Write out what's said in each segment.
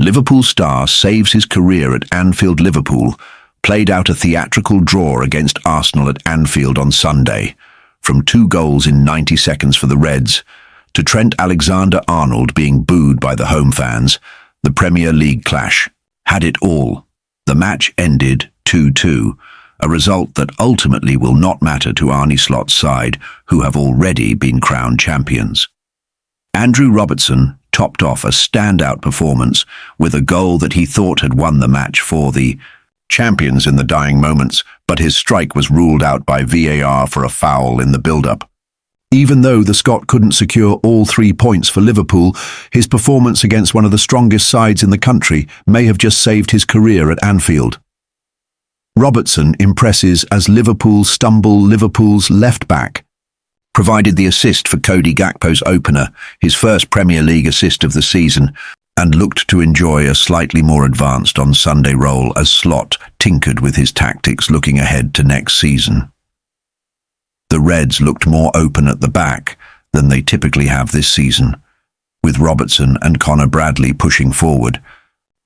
Liverpool star saves his career at Anfield. Liverpool played out a theatrical draw against Arsenal at Anfield on Sunday. From 2 goals in 90 seconds for the Reds to Trent Alexander-Arnold being booed by the home fans, the Premier League clash had it all. The match ended 2-2, a result that ultimately will not matter to Arne Slot's side, who have already been crowned champions. Andrew Robertson topped off a standout performance with a goal that he thought had won the match for the champions in the dying moments, but his strike was ruled out by VAR for a foul in the build-up. Even though the Scot couldn't secure all 3 points for Liverpool, his performance against one of the strongest sides in the country may have just saved his career at Anfield. Robertson impresses as Liverpool's left-back, provided the assist for Cody Gakpo's opener, his first Premier League assist of the season, and looked to enjoy a slightly more advanced on Sunday role as Slot tinkered with his tactics looking ahead to next season. The Reds looked more open at the back than they typically have this season, with Robertson and Connor Bradley pushing forward.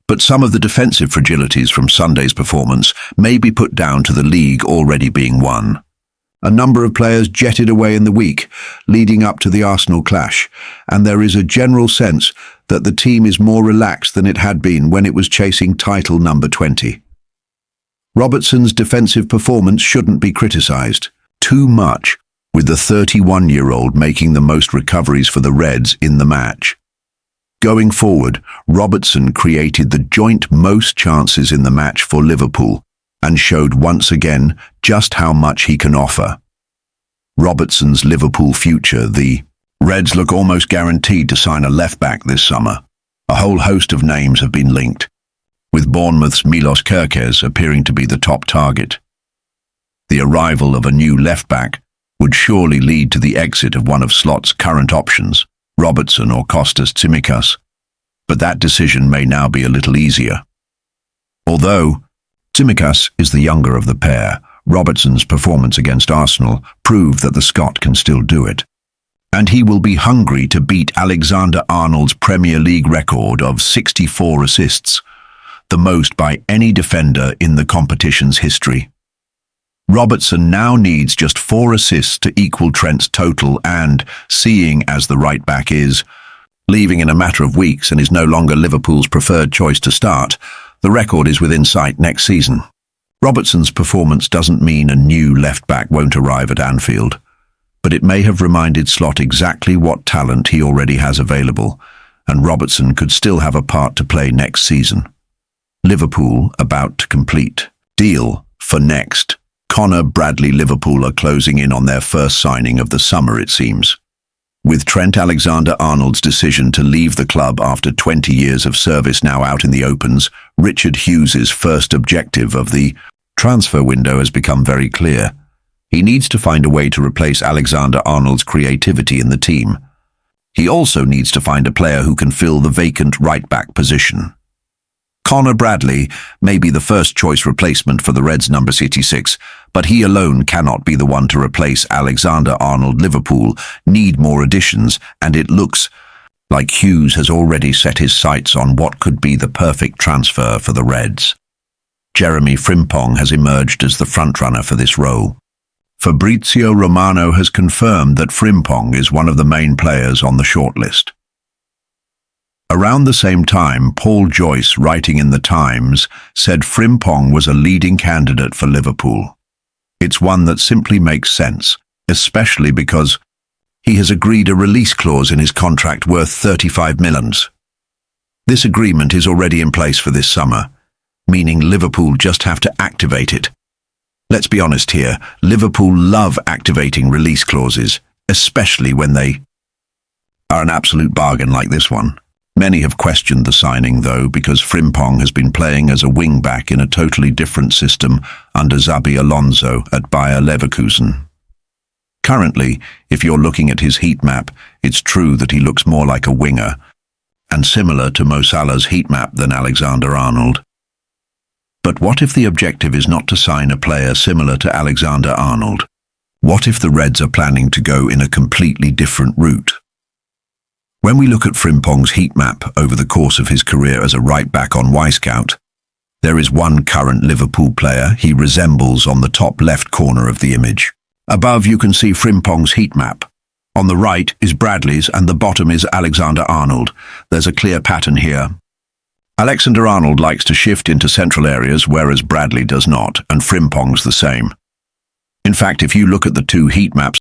But some of the defensive fragilities from Sunday's performance may be put down to the league already being won. A number of players jetted away in the week leading up to the Arsenal clash, and there is a general sense that the team is more relaxed than it had been when it was chasing title number 20. Robertson's defensive performance shouldn't be criticised too much, with the 31-year-old making the most recoveries for the Reds in the match. Going forward, Robertson created the joint most chances in the match for Liverpool and showed once again just how much he can offer. Robertson's Liverpool future: the Reds look almost guaranteed to sign a left-back this summer. A whole host of names have been linked, with Bournemouth's Milos Kerkez appearing to be the top target. The arrival of a new left-back would surely lead to the exit of one of Slot's current options, Robertson or Kostas Tsimikas, but that decision may now be a little easier. Although Tsimikas is the younger of the pair, Robertson's performance against Arsenal proved that the Scot can still do it, and he will be hungry to beat Alexander-Arnold's Premier League record of 64 assists, the most by any defender in the competition's history. Robertson now needs just 4 assists to equal Trent's total and, seeing as the right-back is leaving in a matter of weeks and is no longer Liverpool's preferred choice to start, the record is within sight next season. Robertson's performance doesn't mean a new left-back won't arrive at Anfield, but it may have reminded Slot exactly what talent he already has available, and Robertson could still have a part to play next season. Liverpool about to complete deal for next. Connor Bradley. Liverpool are closing in on their first signing of the summer, it seems. With Trent Alexander-Arnold's decision to leave the club after 20 years of service now out in the opens, Richard Hughes's first objective of the transfer window has become very clear. He needs to find a way to replace Alexander-Arnold's creativity in the team. He also needs to find a player who can fill the vacant right-back position. Connor Bradley may be the first-choice replacement for the Reds' number 86, but he alone cannot be the one to replace Alexander-Arnold. Liverpool need more additions, and it looks like Hughes has already set his sights on what could be the perfect transfer for the Reds. Jeremy Frimpong has emerged as the frontrunner for this role. Fabrizio Romano has confirmed that Frimpong is one of the main players on the shortlist. Around the same time, Paul Joyce, writing in The Times, said Frimpong was a leading candidate for Liverpool. It's one that simply makes sense, especially because he has agreed a release clause in his contract worth 35 million. This agreement is already in place for this summer, meaning Liverpool just have to activate it. Let's be honest here, Liverpool love activating release clauses, especially when they are an absolute bargain like this one. Many have questioned the signing, though, because Frimpong has been playing as a wing-back in a totally different system under Xabi Alonso at Bayer Leverkusen. Currently, if you're looking at his heat map, it's true that he looks more like a winger, and similar to Mo Salah's heat map than Alexander-Arnold. But what if the objective is not to sign a player similar to Alexander-Arnold? What if the Reds are planning to go in a completely different route? When we look at Frimpong's heat map over the course of his career as a right-back on Wyscout, there is one current Liverpool player he resembles on the top left corner of the image. Above you can see Frimpong's heat map. On the right is Bradley's and the bottom is Alexander-Arnold. There's a clear pattern here. Alexander-Arnold likes to shift into central areas, whereas Bradley does not, and Frimpong's the same. In fact, if you look at the two heat maps